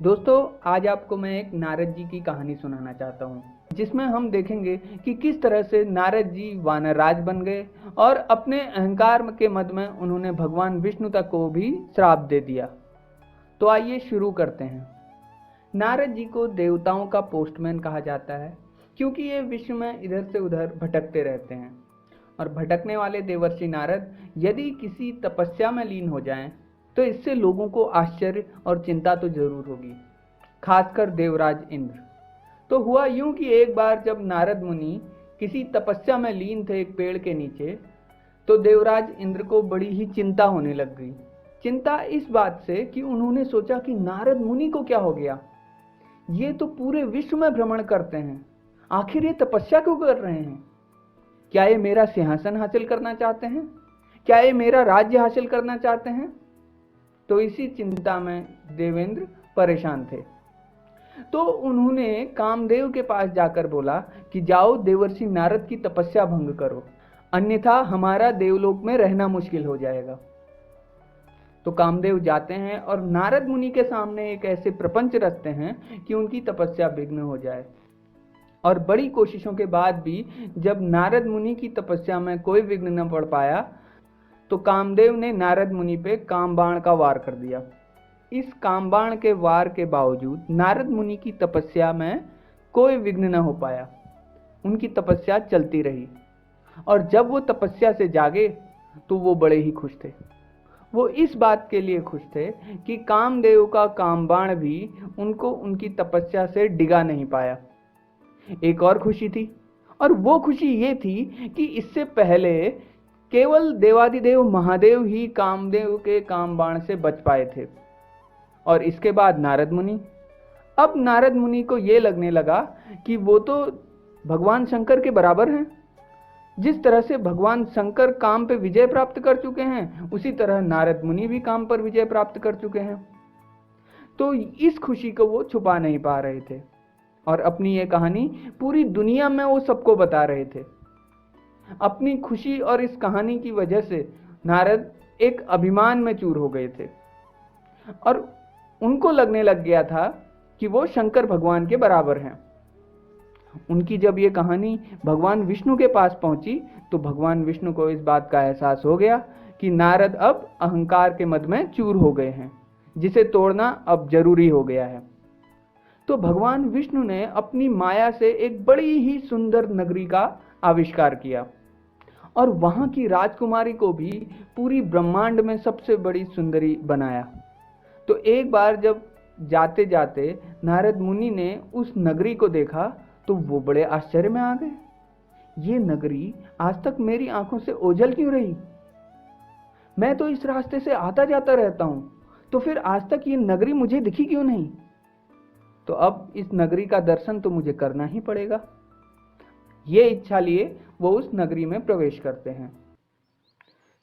दोस्तों, आज आपको मैं एक नारद जी की कहानी सुनाना चाहता हूँ, जिसमें हम देखेंगे कि किस तरह से नारद जी वानरराज बन गए और अपने अहंकार के मद में उन्होंने भगवान विष्णु तक को भी श्राप दे दिया। तो आइए शुरू करते हैं। नारद जी को देवताओं का पोस्टमैन कहा जाता है, क्योंकि ये विश्व में इधर से उधर भटकते रहते हैं। और भटकने वाले देवर्षि नारद यदि किसी तपस्या में लीन हो जाएं, तो इससे लोगों को आश्चर्य और चिंता तो जरूर होगी, खासकर देवराज इंद्र। तो हुआ यूं कि एक बार जब नारद मुनि किसी तपस्या में लीन थे एक पेड़ के नीचे, तो देवराज इंद्र को बड़ी ही चिंता होने लग गई। चिंता इस बात से कि उन्होंने सोचा कि नारद मुनि को क्या हो गया। ये तो पूरे विश्व में भ्रमण करते हैं, आखिर ये तपस्या क्यों कर रहे हैं? क्या ये मेरा सिंहासन हासिल करना चाहते हैं? क्या ये मेरा राज्य हासिल करना चाहते हैं? तो इसी चिंता में देवेंद्र परेशान थे। तो उन्होंने कामदेव के पास जाकर बोला कि जाओ देवर्षि नारद की तपस्या भंग करो, अन्यथा हमारा देवलोक में रहना मुश्किल हो जाएगा। तो कामदेव जाते हैं और नारद मुनि के सामने एक ऐसे प्रपंच रचते हैं कि उनकी तपस्या विघ्न हो जाए। और बड़ी कोशिशों के बाद भी जब नारद मुनि की तपस्या में कोई विघ्न न पड़ पाया, तो कामदेव ने नारद मुनि पे कामबाण का वार कर दिया। इस कामबाण के वार के बावजूद नारद मुनि की तपस्या में कोई विघ्न न हो पाया। उनकी तपस्या चलती रही और जब वो तपस्या से जागे तो वो बड़े ही खुश थे। वो इस बात के लिए खुश थे कि कामदेव का कामबाण भी उनको उनकी तपस्या से डिगा नहीं पाया। एक और खुशी थी, और वो खुशी ये थी कि इससे पहले केवल देवादिदेव महादेव ही कामदेव के कामबाण से बच पाए थे, और इसके बाद नारद मुनि। अब नारद मुनि को ये लगने लगा कि वो तो भगवान शंकर के बराबर हैं। जिस तरह से भगवान शंकर काम पे विजय प्राप्त कर चुके हैं, उसी तरह नारद मुनि भी काम पर विजय प्राप्त कर चुके हैं। तो इस खुशी को वो छुपा नहीं पा रहे थे और अपनी ये कहानी पूरी दुनिया में वो सबको बता रहे थे। अपनी खुशी और इस कहानी की वजह से नारद एक अभिमान में चूर हो गए थे और उनको लगने लग गया था कि वो शंकर भगवान के बराबर हैं। उनकी जब ये कहानी भगवान विष्णु के पास पहुंची, तो भगवान विष्णु को इस बात का एहसास हो गया कि नारद अब अहंकार के मद में चूर हो गए हैं, जिसे तोड़ना अब जरूरी हो गया है। तो भगवान विष्णु ने अपनी माया से एक बड़ी ही सुंदर नगरी का आविष्कार किया और वहां की राजकुमारी को भी पूरी ब्रह्मांड में सबसे बड़ी सुंदरी बनाया। तो एक बार जब जाते जाते नारद मुनि ने उस नगरी को देखा, तो वो बड़े आश्चर्य में आ गए। ये नगरी आज तक मेरी आंखों से ओझल क्यों रही? मैं तो इस रास्ते से आता जाता रहता हूं, तो फिर आज तक ये नगरी मुझे दिखी क्यों नहीं? तो अब इस नगरी का दर्शन तो मुझे करना ही पड़ेगा। ये इच्छा लिए वो उस नगरी में प्रवेश करते हैं।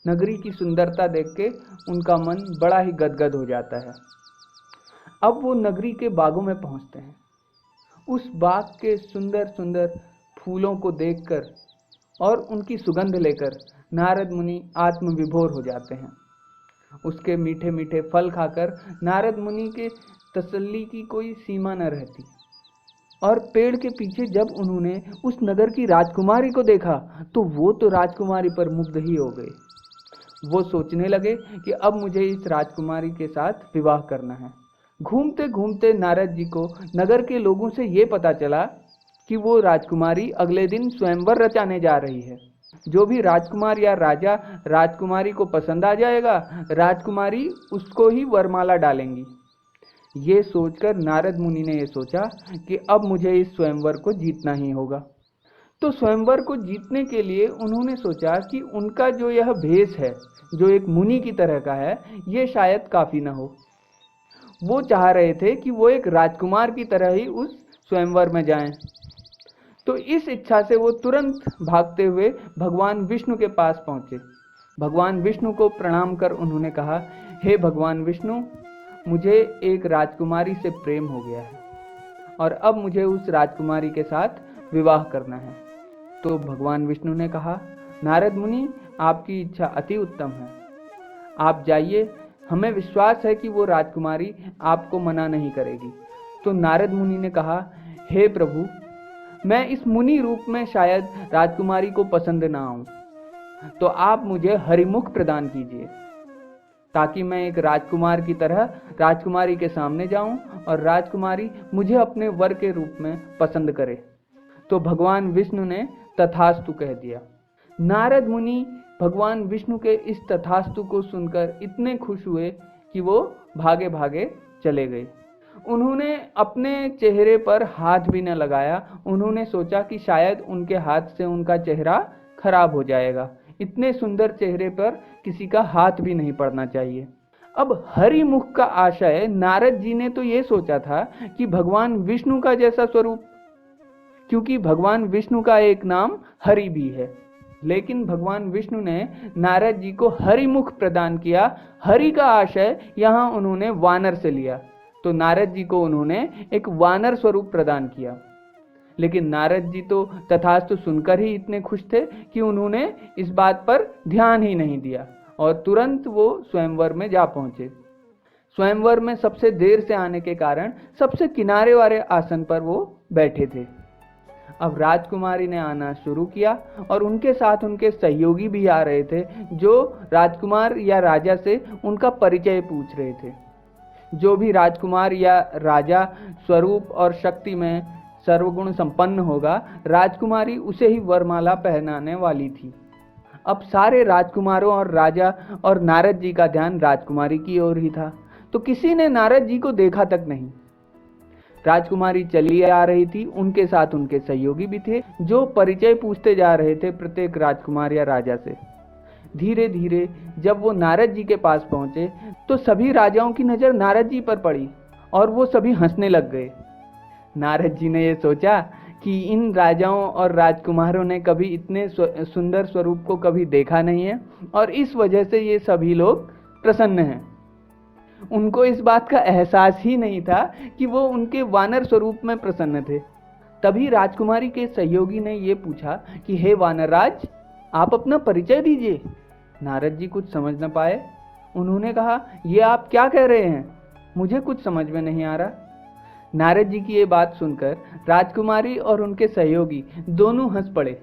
नगरी की सुंदरता देख के उनका मन बड़ा ही गदगद हो जाता है। अब वो नगरी के बागों में पहुंचते हैं। उस बाग के सुंदर सुंदर फूलों को देखकर और उनकी सुगंध लेकर नारद मुनि आत्मविभोर हो जाते हैं। उसके मीठे मीठे फल खाकर नारद मुनि के तसल्ली की कोई सीमा न रहती। और पेड़ के पीछे जब उन्होंने उस नगर की राजकुमारी को देखा, तो वो तो राजकुमारी पर मुग्ध ही हो गए। वो सोचने लगे कि अब मुझे इस राजकुमारी के साथ विवाह करना है। घूमते घूमते नारद जी को नगर के लोगों से ये पता चला कि वो राजकुमारी अगले दिन स्वयंवर रचाने जा रही है। जो भी राजकुमार या राजा राजकुमारी को पसंद आ जाएगा, राजकुमारी उसको ही वरमाला डालेंगी। ये सोचकर नारद मुनि ने ये सोचा कि अब मुझे इस स्वयंवर को जीतना ही होगा। तो स्वयंवर को जीतने के लिए उन्होंने सोचा कि उनका जो यह भेष है, जो एक मुनि की तरह का है, ये शायद काफी ना हो। वो चाह रहे थे कि वो एक राजकुमार की तरह ही उस स्वयंवर में जाएं। तो इस इच्छा से वो तुरंत भागते हुए भगवान विष्णु के पास पहुंचे। भगवान विष्णु को प्रणाम कर उन्होंने कहा, हे भगवान विष्णु, मुझे एक राजकुमारी से प्रेम हो गया है और अब मुझे उस राजकुमारी के साथ विवाह करना है। तो भगवान विष्णु ने कहा, नारद मुनि, आपकी इच्छा अति उत्तम है। आप जाइए, हमें विश्वास है कि वो राजकुमारी आपको मना नहीं करेगी। तो नारद मुनि ने कहा, हे प्रभु, मैं इस मुनि रूप में शायद राजकुमारी को पसंद ना आऊं, तो आप मुझे हरिमुख प्रदान कीजिए, ताकि मैं एक राजकुमार की तरह राजकुमारी के सामने जाऊं और राजकुमारी मुझे अपने वर के रूप में पसंद करे। तो भगवान विष्णु ने तथास्तु कह दिया। नारद मुनि भगवान विष्णु के इस तथास्तु को सुनकर इतने खुश हुए कि वो भागे भागे चले गए। उन्होंने अपने चेहरे पर हाथ भी न लगाया। उन्होंने सोचा कि शायद उनके हाथ से उनका चेहरा खराब हो जाएगा। इतने सुंदर चेहरे पर किसी का हाथ भी नहीं पड़ना चाहिए। अब हरिमुख का आशय नारद जी ने तो ये सोचा था कि भगवान विष्णु का जैसा स्वरूप, क्योंकि भगवान विष्णु का एक नाम हरि भी है। लेकिन भगवान विष्णु ने नारद जी को हरिमुख प्रदान किया। हरि का आशय यहाँ उन्होंने वानर से लिया, तो नारद जी को उन्होंने एक वानर स्वरूप प्रदान किया। लेकिन नारद जी तो तथास्तु सुनकर ही इतने खुश थे कि उन्होंने इस बात पर ध्यान ही नहीं दिया और तुरंत वो स्वयंवर में जा पहुंचे। स्वयंवर में सबसे देर से आने के कारण सबसे किनारे वाले आसन पर वो बैठे थे। अब राजकुमारी ने आना शुरू किया और उनके साथ उनके सहयोगी भी आ रहे थे, जो राजकुमार या राजा से उनका परिचय पूछ रहे थे। जो भी राजकुमार या राजा स्वरूप और शक्ति में सर्वगुण संपन्न होगा, राजकुमारी उसे ही वरमाला पहनाने वाली थी। अब सारे राजकुमारों और राजा और नारद जी का ध्यान राजकुमारी की ओर ही था, तो किसी ने नारद जी को देखा तक नहीं। राजकुमारी चली आ रही थी, उनके साथ उनके सहयोगी भी थे, जो परिचय पूछते जा रहे थे प्रत्येक राजकुमार या राजा से। धीरे धीरे जब वो नारद जी के पास पहुंचे तो सभी राजाओं की नजर नारद जी पर पड़ी और वो सभी हंसने लग गए। नारद जी ने ये सोचा कि इन राजाओं और राजकुमारों ने कभी इतने सुंदर स्वरूप को कभी देखा नहीं है और इस वजह से ये सभी लोग प्रसन्न हैं। उनको इस बात का एहसास ही नहीं था कि वो उनके वानर स्वरूप में प्रसन्न थे। तभी राजकुमारी के सहयोगी ने ये पूछा कि हे वानरराज, आप अपना परिचय दीजिए। नारद जी कुछ समझ न पाए। उन्होंने कहा, ये आप क्या कह रहे हैं, मुझे कुछ समझ में नहीं आ रहा। नारद जी की ये बात सुनकर राजकुमारी और उनके सहयोगी दोनों हंस पड़े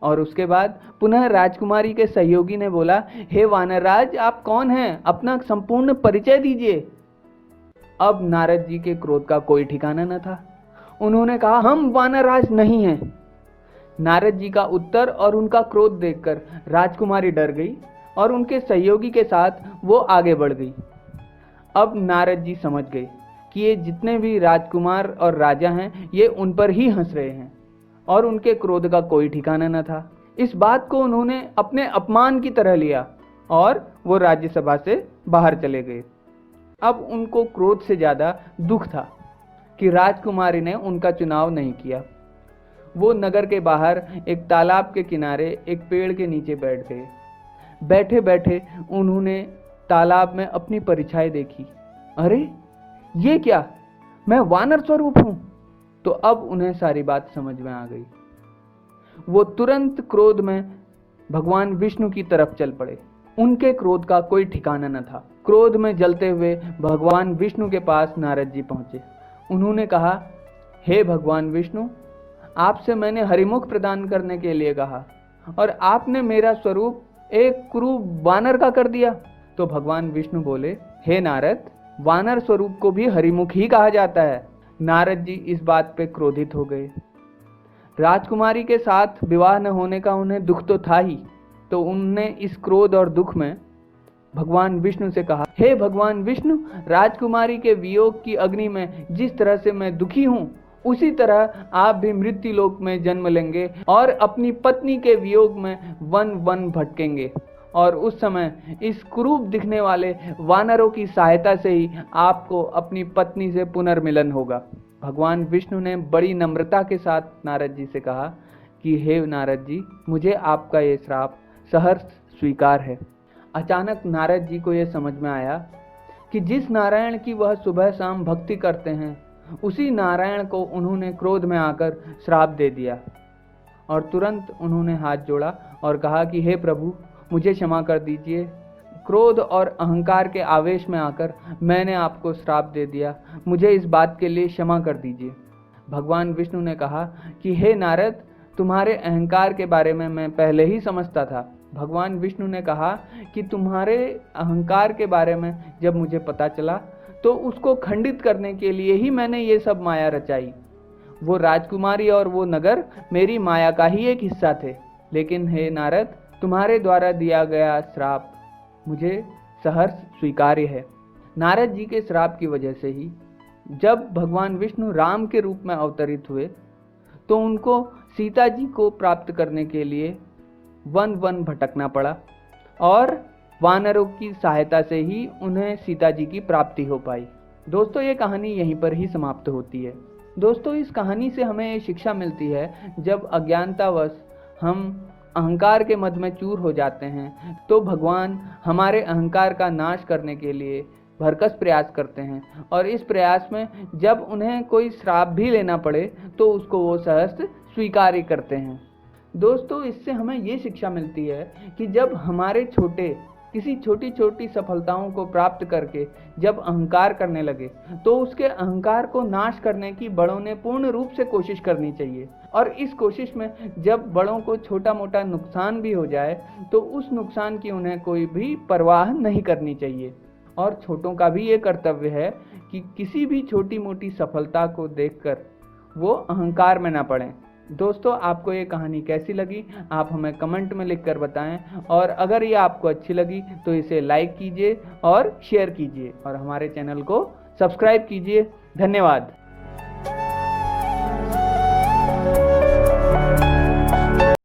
और उसके बाद पुनः राजकुमारी के सहयोगी ने बोला, हे वानरराज, आप कौन हैं, अपना संपूर्ण परिचय दीजिए। अब नारद जी के क्रोध का कोई ठिकाना न था। उन्होंने कहा, हम वानरराज नहीं हैं। नारद जी का उत्तर और उनका क्रोध देखकर राजकुमारी डर गई और उनके सहयोगी के साथ वो आगे बढ़ गई। अब नारद जी समझ गए कि ये जितने भी राजकुमार और राजा हैं, ये उन पर ही हंस रहे हैं और उनके क्रोध का कोई ठिकाना न था। इस बात को उन्होंने अपने अपमान की तरह लिया और वो राज्यसभा से बाहर चले गए। अब उनको क्रोध से ज्यादा दुख था कि राजकुमारी ने उनका चुनाव नहीं किया। वो नगर के बाहर एक तालाब के किनारे एक पेड़ के नीचे बैठ गए। बैठे बैठे उन्होंने तालाब में अपनी परछाई देखी। अरे ये क्या, मैं वानर स्वरूप हूं। तो अब उन्हें सारी बात समझ में आ गई। वो तुरंत क्रोध में भगवान विष्णु की तरफ चल पड़े। उनके क्रोध का कोई ठिकाना न था। क्रोध में जलते हुए भगवान विष्णु के पास नारद जी पहुंचे। उन्होंने कहा, हे भगवान विष्णु, आपसे मैंने हरिमुख प्रदान करने के लिए कहा और आपने मेरा स्वरूप एक क्रूर वानर का कर दिया। तो भगवान विष्णु बोले, हे नारद, वानर स्वरूप को भी हरिमुख ही कहा जाता है। नारद जी इस बात पे क्रोधित हो गए। राजकुमारी के साथ विवाह न होने का उन्हें दुख तो था ही, तो उनने इस क्रोध और दुख में भगवान विष्णु से कहा, हे भगवान विष्णु, राजकुमारी के वियोग की अग्नि में जिस तरह से मैं दुखी हूं, उसी तरह आप भी मृत्यु लोक में जन्म लेंगे और अपनी पत्नी के वियोग में वन वन भटकेंगे और उस समय इस कुरूप दिखने वाले वानरों की सहायता से ही आपको अपनी पत्नी से पुनर्मिलन होगा। भगवान विष्णु ने बड़ी नम्रता के साथ नारद जी से कहा कि हे नारद जी, मुझे आपका ये श्राप सहर्ष स्वीकार है। अचानक नारद जी को यह समझ में आया कि जिस नारायण की वह सुबह शाम भक्ति करते हैं, उसी नारायण को उन्होंने क्रोध में आकर श्राप दे दिया और तुरंत उन्होंने हाथ जोड़ा और कहा कि हे प्रभु, मुझे क्षमा कर दीजिए, क्रोध और अहंकार के आवेश में आकर मैंने आपको श्राप दे दिया, मुझे इस बात के लिए क्षमा कर दीजिए। भगवान विष्णु ने कहा कि हे नारद, तुम्हारे अहंकार के बारे में मैं पहले ही समझता था। भगवान विष्णु ने कहा कि तुम्हारे अहंकार के बारे में जब मुझे पता चला तो उसको खंडित करने के लिए ही मैंने ये सब माया रचाई। वो राजकुमारी और वो नगर मेरी माया का ही एक हिस्सा थे। लेकिन हे नारद, तुम्हारे द्वारा दिया गया श्राप मुझे सहर्ष स्वीकार्य है। नारद जी के श्राप की वजह से ही जब भगवान विष्णु राम के रूप में अवतरित हुए तो उनको सीता जी को प्राप्त करने के लिए वन वन भटकना पड़ा और वानरों की सहायता से ही उन्हें सीता जी की प्राप्ति हो पाई। दोस्तों, ये कहानी यहीं पर ही समाप्त होती है। दोस्तों, इस कहानी से हमें ये शिक्षा मिलती है, जब अज्ञानतावश हम अहंकार के मद में चूर हो जाते हैं तो भगवान हमारे अहंकार का नाश करने के लिए भरकस प्रयास करते हैं, और इस प्रयास में जब उन्हें कोई श्राप भी लेना पड़े तो उसको वो सहर्ष स्वीकार करते हैं। दोस्तों, इससे हमें ये शिक्षा मिलती है कि जब हमारे किसी छोटी छोटी सफलताओं को प्राप्त करके जब अहंकार करने लगे तो उसके अहंकार को नाश करने की बड़ों ने पूर्ण रूप से कोशिश करनी चाहिए, और इस कोशिश में जब बड़ों को छोटा मोटा नुकसान भी हो जाए तो उस नुकसान की उन्हें कोई भी परवाह नहीं करनी चाहिए। और छोटों का भी ये कर्तव्य है कि किसी भी छोटी मोटी सफलता को देखकर वो अहंकार में ना पड़ें। दोस्तों, आपको ये कहानी कैसी लगी आप हमें कमेंट में लिखकर बताएं, और अगर ये आपको अच्छी लगी तो इसे लाइक कीजिए और शेयर कीजिए और हमारे चैनल को सब्सक्राइब कीजिए। धन्यवाद।